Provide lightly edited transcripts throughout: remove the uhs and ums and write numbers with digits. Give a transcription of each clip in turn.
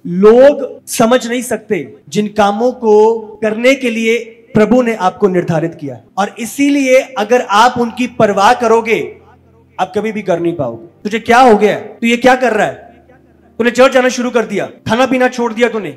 लोग समझ नहीं सकते जिन कामों को करने के लिए प्रभु ने आपको निर्धारित किया, और इसीलिए अगर आप उनकी परवाह करोगे आप कभी भी कर नहीं पाओगे। तुझे क्या हो गया? तू ये क्या कर रहा है? तूने चर्च जाना शुरू कर दिया, खाना पीना छोड़ दिया तूने,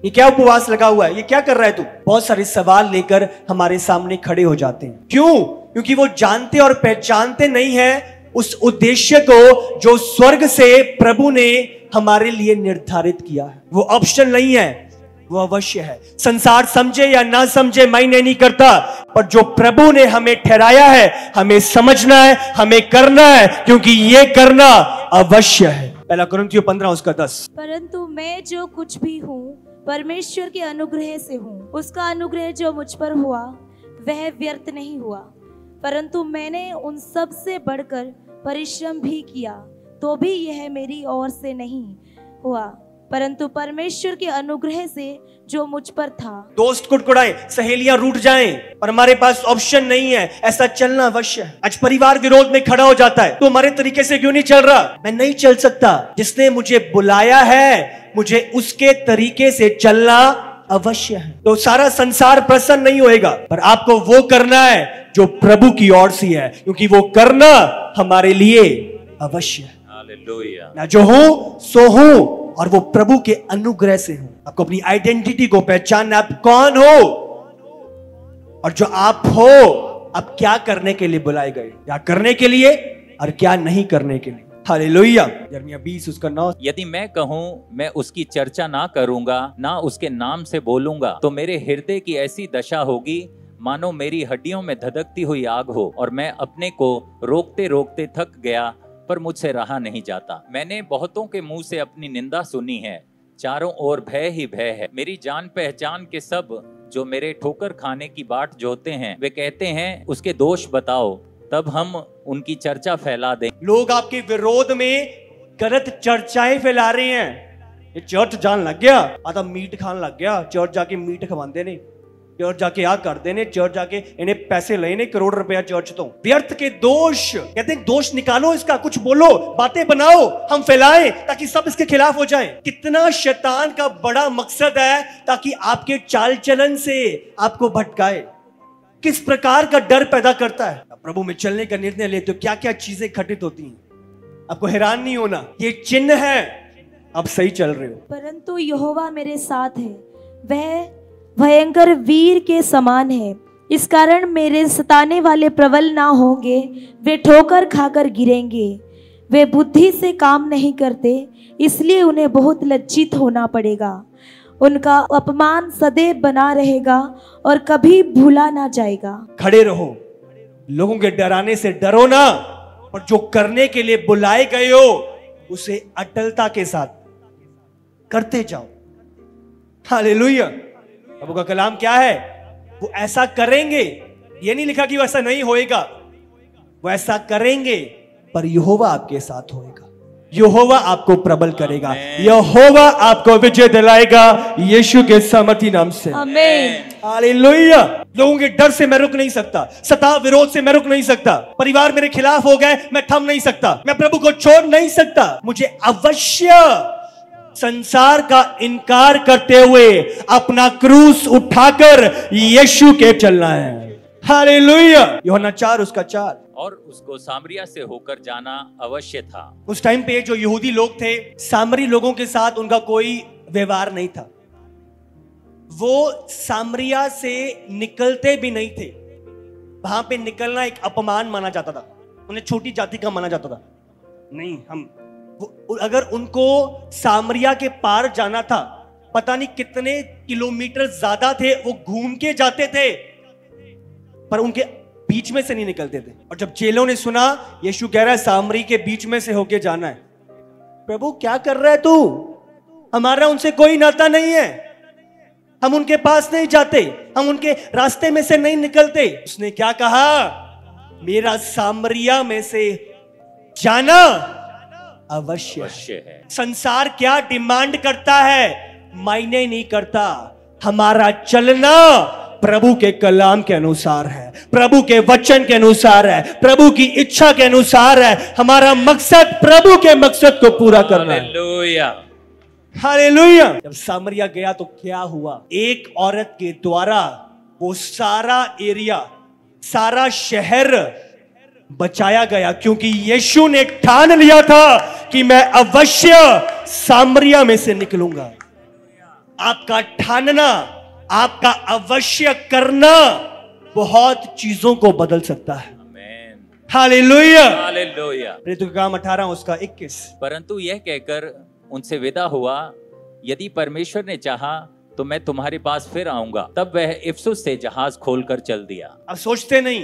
ये क्या उपवास लगा हुआ है, ये क्या कर रहा है तू? बहुत सारे सवाल लेकर हमारे सामने खड़े हो जाते हैं। क्यों? क्योंकि वो जानते और पहचानते नहीं है उस उद्देश्य को जो स्वर्ग से प्रभु ने हमारे लिए निर्धारित किया है। वो ऑप्शन नहीं है, वो अवश्य है। संसार समझे या ना समझे मायने नहीं करता, पर जो प्रभु ने हमें ठहराया है हमें समझना है, हमें करना है, क्योंकि ये करना अवश्य है। पहला कुरिन्थियों 15 उसका 10। परंतु मैं जो कुछ भी हूँ परमेश्वर के अनुग्रह से हूँ। उसका अनुग्रह जो मुझ पर हुआ वह व्यर्थ नहीं हुआ, परंतु मैंने उन सब से बढ़कर परिश्रम भी किया, तो भी यह मेरी ओर से नहीं हुआ, परंतु परमेश्वर के अनुग्रह से जो मुझ पर था। दोस्त कुड़कुड़ाए, सहेलियां रूठ जाएं, पर हमारे पास ऑप्शन नहीं है, ऐसा चलना अवश्य है। आज परिवार विरोध में खड़ा हो जाता है, तो हमारे तरीके से क्यों नहीं चल रहा? मैं नहीं चल सकता, जिसने मुझे बुलाया है मुझे उसके तरीके से चलना अवश्य है। तो सारा संसार प्रसन्न नहीं होएगा, पर आपको वो करना है जो प्रभु की ओर से है, क्योंकि वो करना हमारे लिए अवश्य है। हालेलुया। ना जो हूं सो हूं, और वो प्रभु के अनुग्रह से हूं। आपको अपनी आइडेंटिटी को पहचानना, आप कौन हो और जो आप हो आप क्या करने के लिए बुलाए गए, क्या करने के लिए और क्या नहीं करने के लिए। हालेलुया। यिर्मयाह 20 उसका 9। यदि मैं कहूँ मैं उसकी चर्चा ना करूंगा, ना उसके नाम से बोलूंगा, तो मेरे हृदय की ऐसी दशा होगी मानो मेरी हड्डियों में धधकती हुई आग हो, और मैं अपने को रोकते रोकते थक गया, पर मुझसे रहा नहीं जाता। मैंने बहुतों के मुंह से अपनी निंदा सुनी है, चारों ओर भय ही भय है। मेरी जान पहचान के सब जो मेरे ठोकर खाने की बाट जोते हैं, वे कहते हैं उसके दोष बताओ, तब हम उनकी चर्चा फैला दें। लोग आपके विरोध में गलत चर्चाएं फैला रहे हैं। ये चर्च जान लग गया, आधा मीट खान लग गया, चर्च जाके मीट खवाते ने, चर्च जाके आ करते ने, चर्च जाके इन्हें पैसे लेने करोड़ रुपया चर्च तो। व्यर्थ के दोष, कहते हैं दोष निकालो इसका, कुछ बोलो, बातें बनाओ, हम फैलाएं ताकि सब इसके खिलाफ हो जाएं। कितना शैतान का बड़ा मकसद है ताकि आपके चाल चलन से आपको भटकाए, किस प्रकार का डर पैदा करता है। प्रभु में चलने का निर्णय लेते हो, क्या क्या चीजें घटित होती हैं। आपको हैरान नहीं होना, ये चिन्ह है आप सही चल रहे हो। परंतु यहोवा मेरे साथ है, वह भयंकर वीर के समान है, इस कारण मेरे सताने वाले प्रबल ना होंगे, वे ठोकर खाकर गिरेंगे। वे बुद्धि से काम नहीं करते, इसलिए उन्हें बहुत लज्जित होना पड़ेगा। उनका अपमान सदैव बना रहेगा और कभी भूला ना जाएगा। खड़े रहो, लोगों के डराने से डरो ना, और जो करने के लिए बुलाए गए हो उसे अटलता के साथ करते जाओ। हालेलुया। प्रभु का कलाम क्या है? वो ऐसा करेंगे, ये नहीं लिखा कि वो ऐसा नहीं होएगा, वो ऐसा करेंगे, पर यहोवा आपके साथ होएगा, यहोवा आपको प्रबल करेगा, यहोवा आपको विजय दिलाएगा यीशु के सामर्थी नाम से। आमीन। हालेलुया। लोगों के डर से मैं रुक नहीं सकता, सता विरोध से मैं रुक नहीं सकता, परिवार मेरे खिलाफ हो गए मैं थम नहीं सकता, मैं प्रभु को छोड़ नहीं सकता। मुझे अवश्य संसार का इनकार करते हुए अपना क्रूस उठाकर यीशु के चलना है। हालेलुया। यूहन्ना 4 उसका 4। और उसको सामरिया से होकर जाना अवश्य था। उस टाइम पे जो यहूदी लोग थे, सामरी लोगों के साथ उनका कोई व्यवहार नहीं था, वो सामरिया से निकलते भी नहीं थे। वहां पे निकलना एक अपमान माना जाता था, उन्हें छोटी जाति का माना जाता था। नहीं, हम अगर उनको सामरिया के पार जाना था, पता नहीं कितने किलोमीटर ज्यादा थे, वो घूम के जाते थे, पर उनके बीच में से नहीं निकलते थे। और जब चेलों ने सुना यीशु कह रहा है सामरी के बीच में से होके जाना है, प्रभु क्या कर रहा है तू? हमारा उनसे कोई नाता नहीं है, हम उनके पास नहीं जाते, हम उनके रास्ते में से नहीं निकलते। उसने क्या कहा? मेरा सामरिया में से जाना अवश्य है। संसार क्या डिमांड करता है मायने नहीं करता, हमारा चलना प्रभु के कलाम के अनुसार है, प्रभु के वचन के अनुसार है, प्रभु की इच्छा के अनुसार है। हमारा मकसद प्रभु के मकसद को पूरा करना है। हालेलुया। हालेलुया। जब सामरिया गया तो क्या हुआ? एक औरत के द्वारा वो सारा एरिया, सारा शहर बचाया गया, क्योंकि यीशु ने ठान लिया था कि मैं अवश्य सामरिया में से निकलूंगा। आपका ठानना, आपका अवश्य करना बहुत चीजों को बदल सकता है। हालेलुया। हालेलुया। प्रेरितों के काम 18 उसका 21। परंतु यह कहकर उनसे विदा हुआ, यदि परमेश्वर ने चाहा तो मैं तुम्हारे पास फिर आऊंगा। तब वह इफसुस से जहाज खोलकर चल दिया। अब सोचते नहीं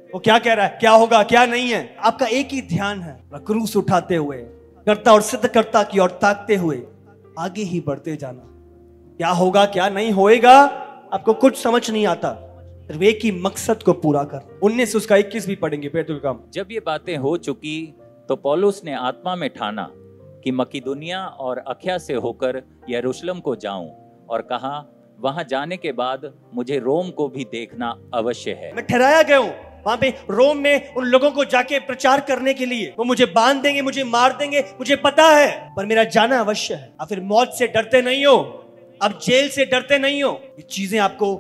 वो क्या कह रहा है, क्या होगा क्या नहीं है। आपका एक ही ध्यान है, क्रूस उठाते हुए, करता और सिद्ध करता की ओर ताकते हुए आगे ही बढ़ते जाना। क्या होगा क्या नहीं होएगा आपको कुछ समझ नहीं आता, सिर्फ एक ही मकसद को पूरा कर। 19 उसका 21 भी पढ़ेंगे प्रेरितों के काम। जब ये बातें हो चुकी तो पौलुस ने आत्मा में ठाना कि मकिदुनिया और अखया से होकर यरूशलेम को जाऊं, और कहा वहां जाने के बाद मुझे रोम को भी देखना अवश्य है। मैं ठहराया गया हूं वहां पे रोम में उन लोगों को जाके प्रचार करने के लिए। वो मुझे बांध देंगे, मुझे मार देंगे, मुझे पता है, पर मेरा जाना अवश्य है। आप फिर मौत से डरते नहीं हो, अब जेल से डरते नहीं हो। ये चीजें आपको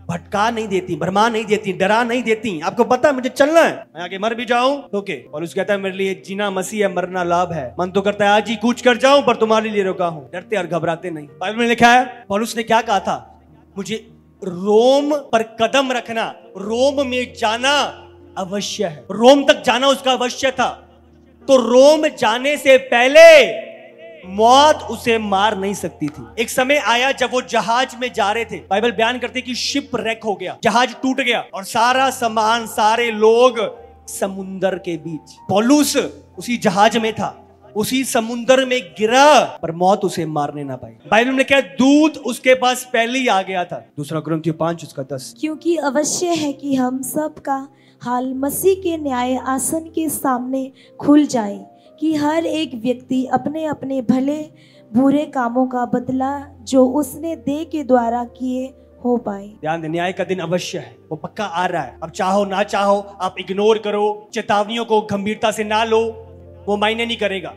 भटका नहीं देती, भरमा नहीं देती, डरा नहीं देती। आपको पता है मुझे चलना है, मैं आगे मर भी जाऊं तो ओके। और उसको कहता है मेरे लिए जीना मसीह है, मरना लाभ है। मन तो करता है आज ही कूच कर जाऊं, पर तुम्हारे लिए रुका हूं। डरते और घबराते नहीं। बाइबल में लिखा है पौलुस ने क्या कहा था, मुझे रोम पर कदम रखना, रोम में जाना अवश्य है। रोम तक जाना उसका अवश्य था। तो रोम जाने से पहले मौत उसे मार नहीं सकती थी। एक समय आया जब वो जहाज में जा रहे थे, बाइबल बयान करती है कि शिप रेक हो गया, जहाज टूट गया और सारा सामान, सारे लोग समुंदर के बीच। पौलुस उसी जहाज में था, उसी समुंदर में गिरा, पर मौत उसे मारने ना पाई। बाइबल में क्या, दूत उसके पास पहले ही आ गया था। 2 कुरिन्थियों 5 उसका 10। क्योंकि अवश्य है कि हम सब का हाल मसीह के न्याय आसन के सामने खुल जाए, कि हर एक व्यक्ति अपने अपने भले बुरे कामों का बदला जो उसने देह के द्वारा किए हो पाए। ध्यान दे, न्याय का दिन अवश्य है, वो पक्का आ रहा है। अब चाहो ना चाहो, आप इग्नोर करो, चेतावनियों को गंभीरता से ना लो, वो मायने नहीं करेगा।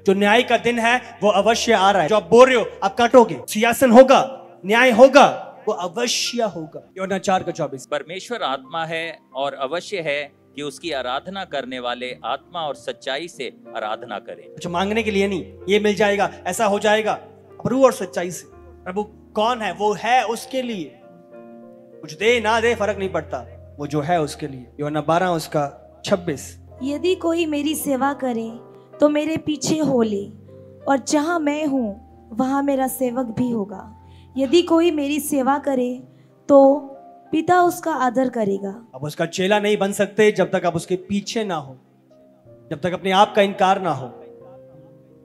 जो न्याय का दिन है वो अवश्य आ रहा है। जो आप बोल रहे हो आप काटोगे, सियासन होगा, न्याय होगा, वो अवश्य होगा। यूहन्ना 4:24। परमेश्वर आत्मा है और अवश्य है कि उसकी आराधना करने वाले आत्मा और सच्चाई से आराधना करें। कुछ मांगने के लिए नहीं, ये मिल जाएगा, ऐसा हो जाएगा, प्रभु और सच्चाई से। प्रभु कौन है? वो है उसके लिए, कुछ दे ना दे फर्क नहीं पड़ता, वो जो है उसके लिए। यूहन्ना 12 उसका 26। यदि कोई मेरी सेवा करे तो मेरे पीछे हो ले, और जहाँ मैं हूँ वहाँ मेरा सेवक भी होगा। यदि कोई मेरी सेवा करे तो पिता उसका आदर करेगा। अब उसका चेला नहीं बन सकते जब तक आप उसके पीछे ना हो, जब तक अपने आप का इनकार ना हो,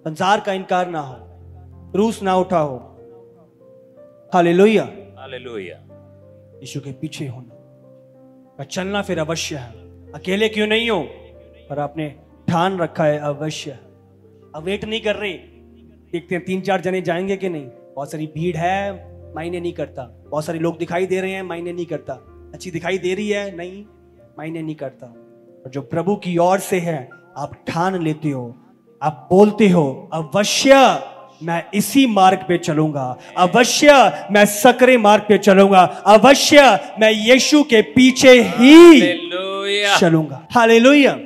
संसार का इनकार ना हो, क्रूस ना उठा हो। हालेलुया। हालेलुया। यीशु के पीछे होना का चलना फिर अवश्य है। अकेले क्यों नहीं हो, पर आपने ठान रखा है अवश्य। अब वेट नहीं कर रहे, देखते हैं 3-4 जने जाएंगे कि नहीं। बहुत सारी भीड़ है, मायने नहीं करता। बहुत सारे लोग दिखाई दे रहे हैं, मायने नहीं करता। अच्छी दिखाई दे रही है, नहीं, मायने नहीं करता। और जो प्रभु की ओर से है, आप ठान लेते हो, आप बोलते हो अवश्य मैं इसी मार्ग पे चलूंगा, अवश्य मैं सकरे मार्ग पे चलूंगा, अवश्य मैं यीशु के पीछे ही चलूंगा। हालेलुया।